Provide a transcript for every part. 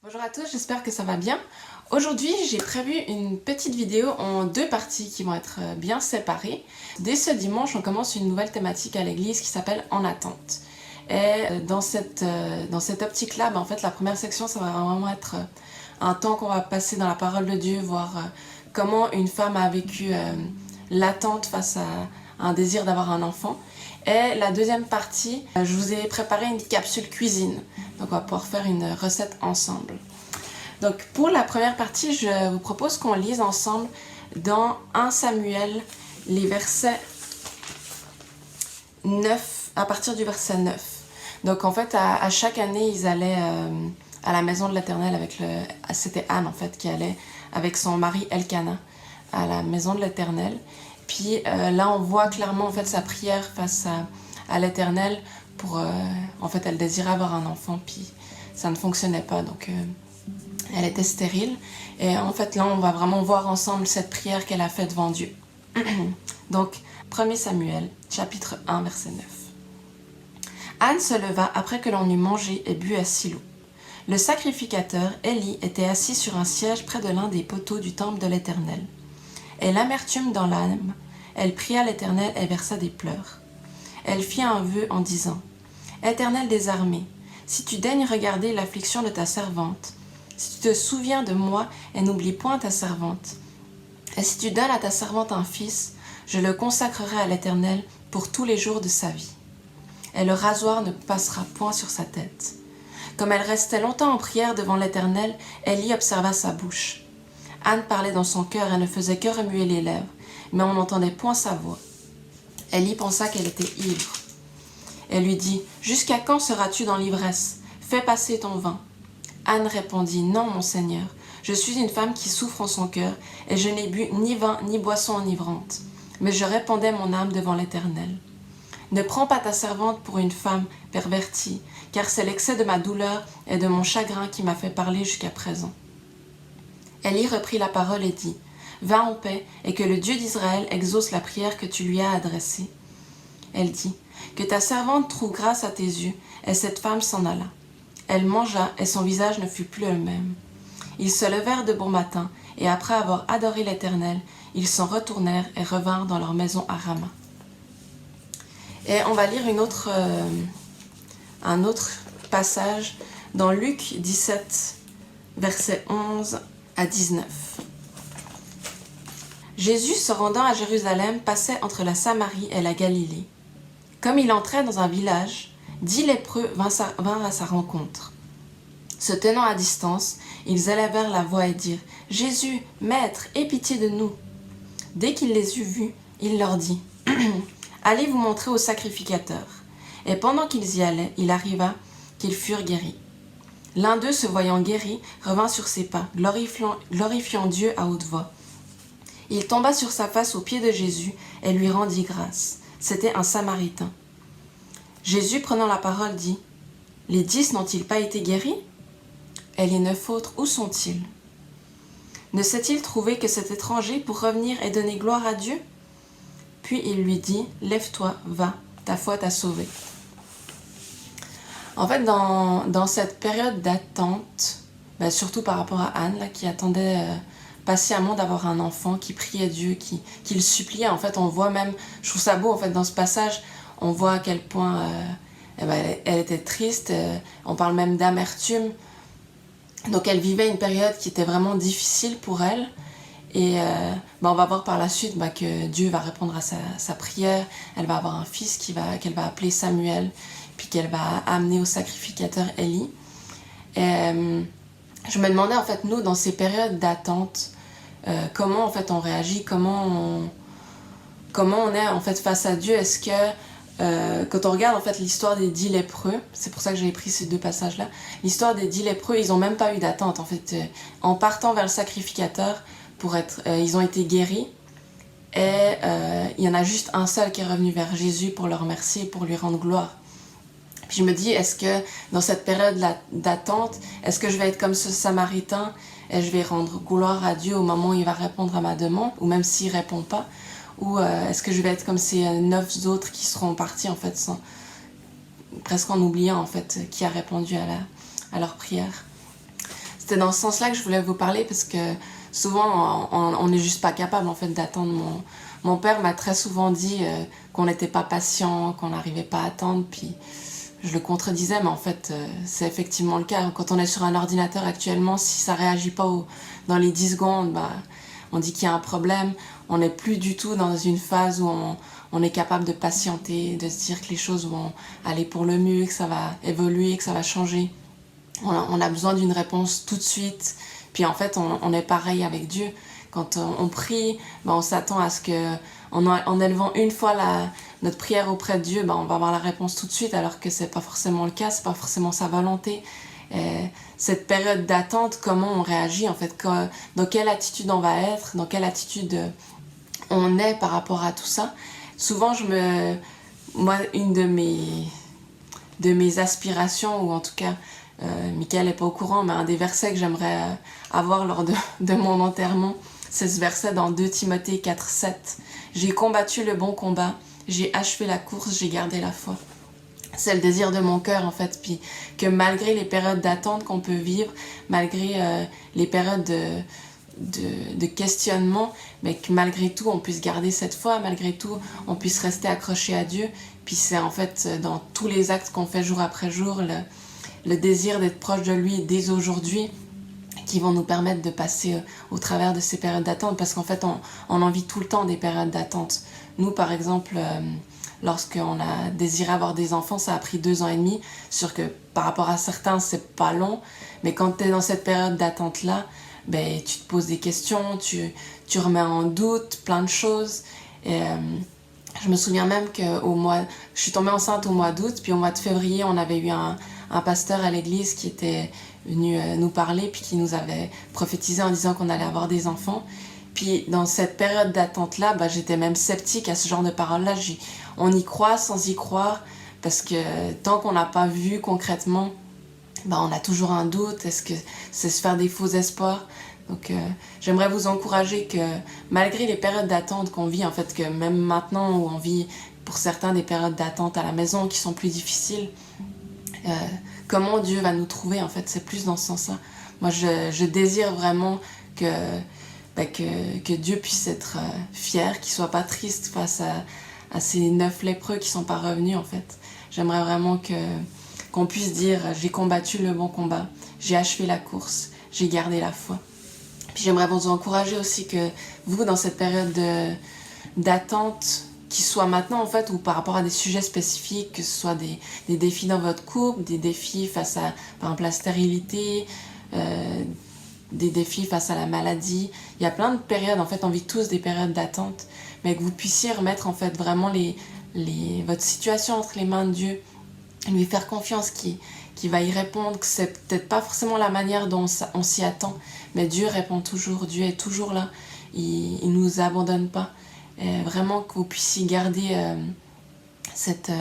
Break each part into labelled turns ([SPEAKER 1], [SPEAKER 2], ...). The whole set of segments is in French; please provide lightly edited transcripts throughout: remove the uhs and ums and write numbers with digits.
[SPEAKER 1] Bonjour à tous, j'espère que ça va bien. Aujourd'hui, j'ai prévu une petite vidéo en deux parties qui vont être bien séparées. Dès ce dimanche, on commence une nouvelle thématique à l'église qui s'appelle « En attente ». Et dans cette optique-là, en fait, la première section, ça va vraiment être un temps qu'on va passer dans la parole de Dieu, voir comment une femme a vécu l'attente face à un désir d'avoir un enfant. Et la deuxième partie, je vous ai préparé une capsule cuisine. Donc on va pouvoir faire une recette ensemble. Donc pour la première partie, je vous propose qu'on lise ensemble dans 1 Samuel les versets 9, à partir du verset 9. Donc en fait, à chaque année, ils allaient à la maison de l'Éternel avec c'était Anne en fait qui allait avec son mari Elkana à la maison de l'Éternel. Puis là, on voit clairement en fait sa prière face à l'Éternel pour en fait, elle désirait avoir un enfant, puis ça ne fonctionnait pas, donc elle était stérile. Et en fait, là, on va vraiment voir ensemble cette prière qu'elle a faite devant Dieu. Donc, 1 Samuel, chapitre 1, verset 9. Anne se leva après que l'on eut mangé et bu à Silo. Le sacrificateur, Élie, était assis sur un siège près de l'un des poteaux du temple de l'Éternel. Et l'amertume dans l'âme, elle pria l'Éternel et versa des pleurs. Elle fit un vœu en disant : « Éternel des armées, si tu daignes regarder l'affliction de ta servante, si tu te souviens de moi et n'oublies point ta servante, et si tu donnes à ta servante un fils, je le consacrerai à l'Éternel pour tous les jours de sa vie. Et le rasoir ne passera point sur sa tête. » Comme elle restait longtemps en prière devant l'Éternel, Élie observa sa bouche. Anne parlait dans son cœur et ne faisait que remuer les lèvres, mais on n'entendait point sa voix. Élie pensa qu'elle était ivre. Elle lui dit : « Jusqu'à quand seras-tu dans l'ivresse ? Fais passer ton vin. » Anne répondit : « Non, mon Seigneur, je suis une femme qui souffre en son cœur, et je n'ai bu ni vin ni boisson enivrante. Mais je répandais mon âme devant l'Éternel. Ne prends pas ta servante pour une femme pervertie, car c'est l'excès de ma douleur et de mon chagrin qui m'a fait parler jusqu'à présent. » Élie reprit la parole et dit : « Va en paix, et que le Dieu d'Israël exauce la prière que tu lui as adressée. » Elle dit : « Que ta servante trouve grâce à tes yeux. » Et cette femme s'en alla. Elle mangea, et son visage ne fut plus le même. Ils se levèrent de bon matin, et après avoir adoré l'Éternel, ils s'en retournèrent et revinrent dans leur maison à Rama. Et on va lire un autre passage dans Luc 17, versets 11 à 19. Jésus, se rendant à Jérusalem, passait entre la Samarie et la Galilée. Comme il entrait dans un village, 10 lépreux vinrent à sa rencontre. Se tenant à distance, ils élevèrent la voix et dirent : « Jésus, Maître, aie pitié de nous. » Dès qu'il les eut vus, il leur dit : « Allez vous montrer au sacrificateur. » Et pendant qu'ils y allaient, il arriva qu'ils furent guéris. L'un d'eux, se voyant guéri, revint sur ses pas, glorifiant Dieu à haute voix. Il tomba sur sa face aux pieds de Jésus et lui rendit grâce. C'était un Samaritain. Jésus, prenant la parole, dit : « Les 10 n'ont-ils pas été guéris ? Et les 9 autres, où sont-ils ? Ne s'est-il trouvé que cet étranger pour revenir et donner gloire à Dieu ? » Puis il lui dit : « Lève-toi, va, ta foi t'a sauvé. » En fait, dans cette période d'attente, surtout par rapport à Anne, là, qui attendait patiemment d'avoir un enfant, qui priait Dieu, qui le suppliait, en fait, on voit même, je trouve ça beau, en fait, dans ce passage, on voit à quel point elle était triste, on parle même d'amertume. Donc elle vivait une période qui était vraiment difficile pour elle. Et on va voir par la suite que Dieu va répondre à sa prière. Elle va avoir un fils qu'elle va appeler Samuel, puis qu'elle va amener au sacrificateur Élie. Et je me demandais, en fait, nous, dans ces périodes d'attente, comment, en fait, on réagit, comment on est, en fait, face à Dieu. Est-ce que, quand on regarde, en fait, l'histoire des 10 lépreux, c'est pour ça que j'ai pris ces deux passages-là, l'histoire des 10 lépreux, ils n'ont même pas eu d'attente, en fait. En partant vers le sacrificateur, ils ont été guéris, et il y en a juste un seul qui est revenu vers Jésus pour le remercier, pour lui rendre gloire. Puis je me dis, est-ce que dans cette période d'attente, est-ce que je vais être comme ce Samaritain et je vais rendre gloire à Dieu au moment où il va répondre à ma demande, ou même s'il ne répond pas, ou est-ce que je vais être comme ces 9 autres qui seront partis en fait, presque en oubliant en fait qui a répondu à leur prière. c'était dans ce sens-là que je voulais vous parler parce que souvent on n'est juste pas capable en fait d'attendre. Mon père m'a très souvent dit qu'on n'était pas patient, qu'on n'arrivait pas à attendre, puis je le contredisais, mais en fait c'est effectivement le cas. Quand on est sur un ordinateur actuellement, si ça réagit pas dans les 10 secondes, bah, on dit qu'il y a un problème. On n'est plus du tout dans une phase où on est capable de patienter, de se dire que les choses vont aller pour le mieux, que ça va évoluer, que ça va changer. On a besoin d'une réponse tout de suite. Puis en fait, on est pareil avec Dieu. Quand on prie, ben on s'attend à ce que, en élevant une fois notre prière auprès de Dieu, ben on va avoir la réponse tout de suite, alors que c'est pas forcément le cas, c'est pas forcément sa volonté. Cette période d'attente, comment on réagit en fait, dans quelle attitude on va être, dans quelle attitude on est par rapport à tout ça. Souvent, moi, une de mes aspirations, ou en tout cas, Michael n'est pas au courant, mais un des versets que j'aimerais avoir lors de mon enterrement, c'est ce verset dans 2 Timothée 4,7. J'ai combattu le bon combat, j'ai achevé la course, j'ai gardé la foi. C'est le désir de mon cœur en fait, puis que malgré les périodes d'attente qu'on peut vivre, malgré les périodes de questionnement, mais que malgré tout on puisse garder cette foi, malgré tout on puisse rester accroché à Dieu. Puis c'est en fait dans tous les actes qu'on fait jour après jour, le désir d'être proche de lui dès aujourd'hui, qui vont nous permettre de passer au travers de ces périodes d'attente, parce qu'en fait on en vit tout le temps des périodes d'attente. Nous par exemple, lorsqu'on a désiré avoir des enfants, ça a pris 2 ans et demi. Sûr que par rapport à certains c'est pas long, mais quand tu es dans cette période d'attente là, ben, tu te poses des questions, tu remets en doute plein de choses. Et je me souviens même que je suis tombée enceinte au mois d'août, puis au mois de février on avait eu un pasteur à l'église qui était venu nous parler, puis qui nous avait prophétisé en disant qu'on allait avoir des enfants. Puis dans cette période d'attente là, bah, j'étais même sceptique à ce genre de paroles là. On y croit sans y croire, parce que tant qu'on n'a pas vu concrètement, bah, on a toujours un doute. Est-ce que c'est se faire des faux espoirs? Donc j'aimerais vous encourager que malgré les périodes d'attente qu'on vit, en fait, que même maintenant où on vit pour certains des périodes d'attente à la maison qui sont plus difficiles, comment Dieu va nous trouver, en fait, c'est plus dans ce sens-là. Moi je désire vraiment que Dieu puisse être fier, qu'il soit pas triste face à ces 9 lépreux qui sont pas revenus, en fait. J'aimerais vraiment qu'on puisse dire j'ai combattu le bon combat, j'ai achevé la course, j'ai gardé la foi. Puis j'aimerais vous encourager aussi que vous, dans cette période d'attente, qui soit maintenant en fait, ou par rapport à des sujets spécifiques, que ce soit des défis dans votre couple, des défis face à par exemple la stérilité, des défis face à la maladie. Il y a plein de périodes, en fait on vit tous des périodes d'attente, mais que vous puissiez remettre en fait vraiment votre situation entre les mains de Dieu, lui faire confiance qui va y répondre, que c'est peut-être pas forcément la manière dont on s'y attend, mais Dieu répond toujours, Dieu est toujours là, il nous abandonne pas. Et vraiment que vous puissiez garder cet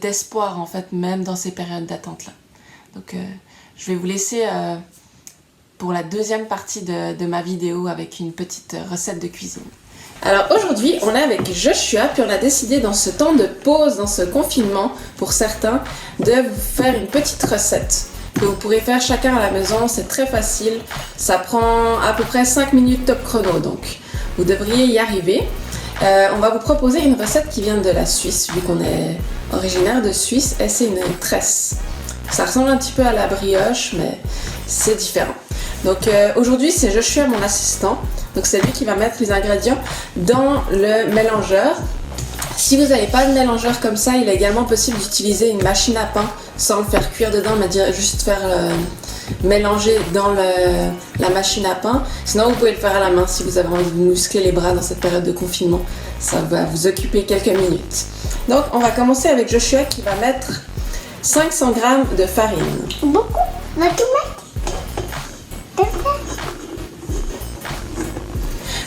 [SPEAKER 1] espoir en fait, même dans ces périodes d'attente là. Donc je vais vous laisser pour la deuxième partie de ma vidéo avec une petite recette de cuisine. Alors aujourd'hui, on est avec Joshua, puis on a décidé dans ce temps de pause, dans ce confinement, pour certains, de vous faire une petite recette que vous pourrez faire chacun à la maison. C'est très facile, ça prend à peu près 5 minutes top chrono, donc vous devriez y arriver. On va vous proposer une recette qui vient de la Suisse, vu qu'on est originaire de Suisse, et c'est une tresse. Ça ressemble un petit peu à la brioche, mais c'est différent. Donc aujourd'hui, c'est Joshua, mon assistant. Donc c'est lui qui va mettre les ingrédients dans le mélangeur. Si vous n'avez pas de mélangeur comme ça, il est également possible d'utiliser une machine à pain sans le faire cuire dedans, mais juste faire mélanger dans la machine à pain. Sinon, vous pouvez le faire à la main si vous avez envie de muscler les bras dans cette période de confinement. Ça va vous occuper quelques minutes. Donc on va commencer avec Joshua qui va mettre 500 g de farine.
[SPEAKER 2] Beaucoup? On va tout mettre?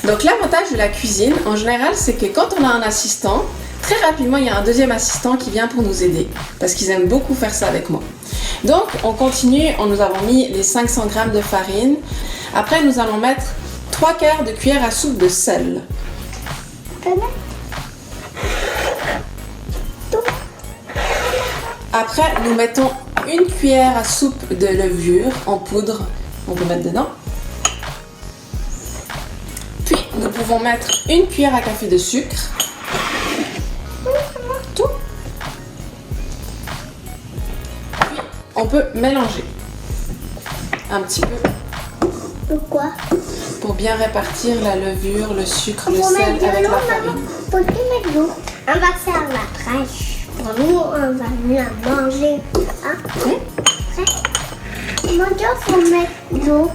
[SPEAKER 1] Donc l'avantage de la cuisine, en général, c'est que quand on a un assistant, très rapidement, il y a un deuxième assistant qui vient pour nous aider, parce qu'ils aiment beaucoup faire ça avec moi. Donc on continue, nous avons mis les 500 g de farine. Après, nous allons mettre 3/4 de cuillère à soupe de sel. Après, nous mettons une cuillère à soupe de levure en poudre, on peut mettre dedans. Puis nous pouvons mettre une cuillère à café de sucre. Tout. Puis on peut mélanger un petit peu.
[SPEAKER 2] Pourquoi?
[SPEAKER 1] Pour bien répartir la levure, le sucre, le sel avec la farine.
[SPEAKER 2] Pour mettre de l'eau, on va faire la crèche. Pour nous, on va la manger. Hein? Mon Dieu, il faut mettre de l'eau.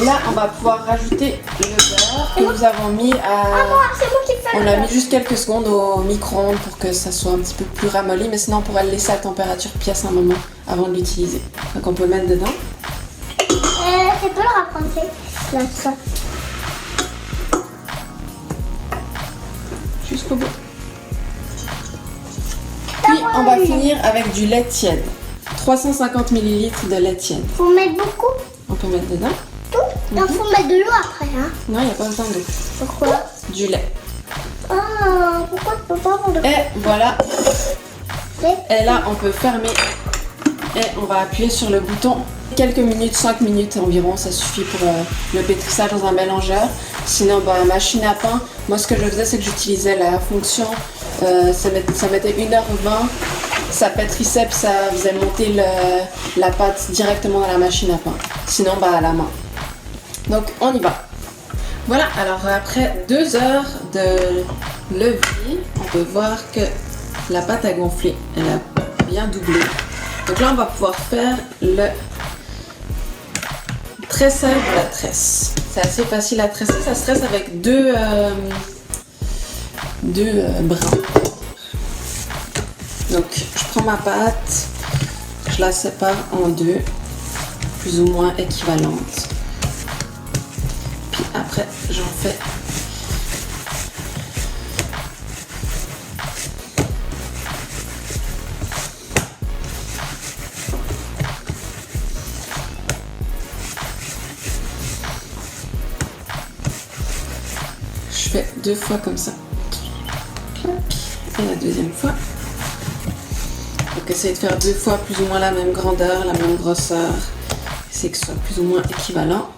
[SPEAKER 1] Là, on va pouvoir rajouter le beurre que nous avons mis à...
[SPEAKER 2] C'est moi qui fais
[SPEAKER 1] On l'a mis juste quelques secondes au micro-ondes pour que ça soit un petit peu plus ramolli, mais sinon on pourrait le laisser à température pièce un moment avant de l'utiliser. Donc on peut mettre dedans.
[SPEAKER 2] Tu peux le rapprocher là, ça.
[SPEAKER 1] Jusqu'au bout. Puis on va finir avec du lait tiède. 350 ml de lait tiède.
[SPEAKER 2] Faut mettre beaucoup.
[SPEAKER 1] On peut mettre dedans.
[SPEAKER 2] Tout. Il faut mettre de l'eau après, hein.
[SPEAKER 1] Non, il n'y a pas besoin d'eau.
[SPEAKER 2] Pourquoi?
[SPEAKER 1] Du lait.
[SPEAKER 2] Ah, pourquoi tu peux pas avoir de
[SPEAKER 1] Et voilà.
[SPEAKER 2] lait?
[SPEAKER 1] Et là, on peut fermer. Et on va appuyer sur le bouton. Quelques minutes, 5 minutes environ, ça suffit pour le pétrissage dans un mélangeur. Sinon, machine à pain, moi ce que je faisais, c'est que j'utilisais la fonction, ça mettait 1h20, ça pétrissait puis ça faisait monter la pâte directement dans la machine à pain. Sinon, à la main. Donc, on y va. Voilà, alors après 2 heures de levier, on peut voir que la pâte a gonflé, elle a bien doublé. Donc là, on va pouvoir faire le tressage de la tresse. C'est assez facile à tresser, ça se tresse avec deux brins. Donc, je prends ma pâte, je la sépare en deux, plus ou moins équivalentes. Puis après, j'en fais deux fois comme ça. Et la deuxième fois. Donc essayez de faire 2 fois plus ou moins la même grandeur, la même grosseur. Essayez que ce soit plus ou moins équivalent.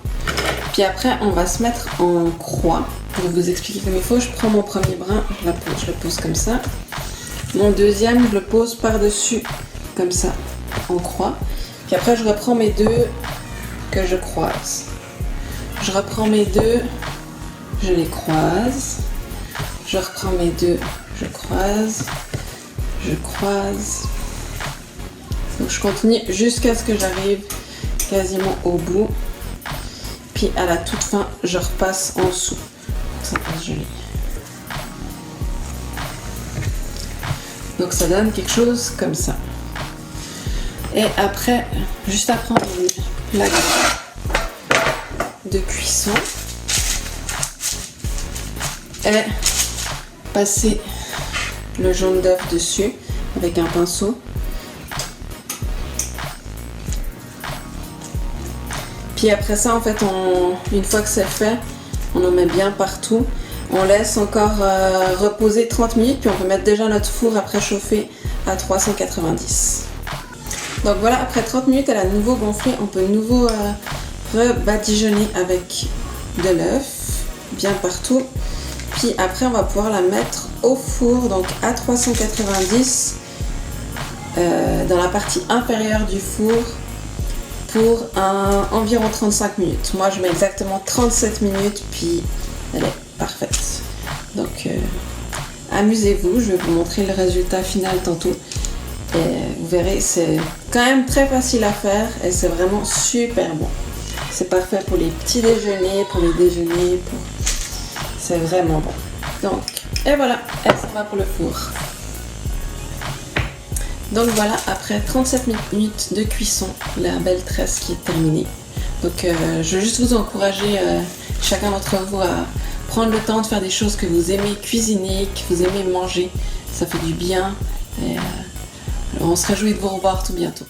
[SPEAKER 1] Puis après, on va se mettre en croix. Pour vous expliquer comme il faut, je prends mon premier brin, je le pose comme ça. Mon deuxième, je le pose par-dessus, comme ça, en croix. Puis après, je reprends mes deux que je croise. Je reprends mes deux, je les croise. Je reprends mes deux, je croise. Je croise. Donc je continue jusqu'à ce que j'arrive quasiment au bout. Puis à la toute fin, je repasse en dessous. Ça passe joli. Donc ça donne quelque chose comme ça. Et après, juste après, on met la de cuisson. Et passer le jaune d'œuf dessus avec un pinceau. Puis après ça, en fait, une fois que c'est fait, on en met bien partout. On laisse encore reposer 30 minutes, puis on peut mettre déjà notre four à préchauffer à 390. Donc voilà, après 30 minutes, elle a nouveau gonflé. On peut nouveau rebadigeonner avec de l'œuf, bien partout. Puis après, on va pouvoir la mettre au four, donc à 390, dans la partie inférieure du four, pour environ 35 minutes. Moi, je mets exactement 37 minutes, puis elle est parfaite. Donc, amusez-vous, je vais vous montrer le résultat final tantôt. Et vous verrez, c'est quand même très facile à faire et c'est vraiment super bon. C'est parfait pour les petits déjeuners, pour les déjeuners, c'est vraiment bon. Donc, et voilà, elle s'en va pour le four. Donc voilà, après 37 minutes de cuisson, la belle tresse qui est terminée. Donc je veux juste vous encourager, chacun d'entre vous, à prendre le temps de faire des choses que vous aimez cuisiner, que vous aimez manger. Ça fait du bien. Et on se réjouit de vous revoir tout bientôt.